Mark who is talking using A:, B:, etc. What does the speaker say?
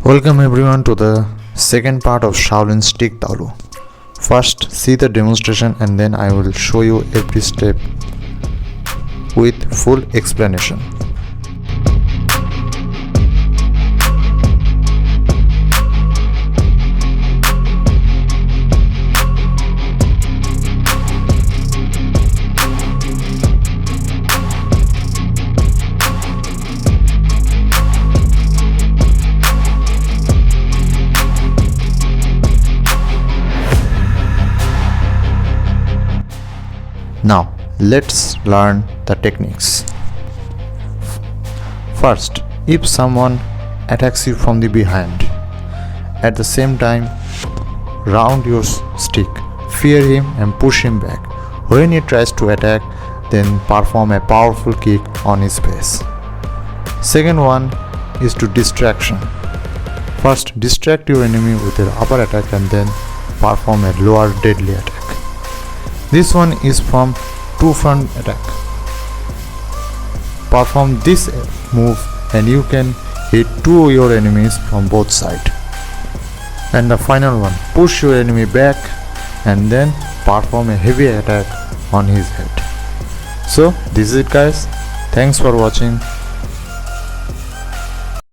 A: Welcome everyone to the second part of Shaolin Stick Taolu. First, see the demonstration and then I will show you every step with full explanation. Now, let's learn the techniques. First, if someone attacks you from the behind, at the same time, round your stick, fear him and push him back. When he tries to attack, then perform a powerful kick on his face. Second one is to distraction. First, distract your enemy with your upper attack and then perform a lower deadly attack. This one is from two front attack. Perform this move and you can hit two of your enemies from both sides. And the final one, push your enemy back and then perform a heavy attack on his head. So this is it guys. Thanks for watching.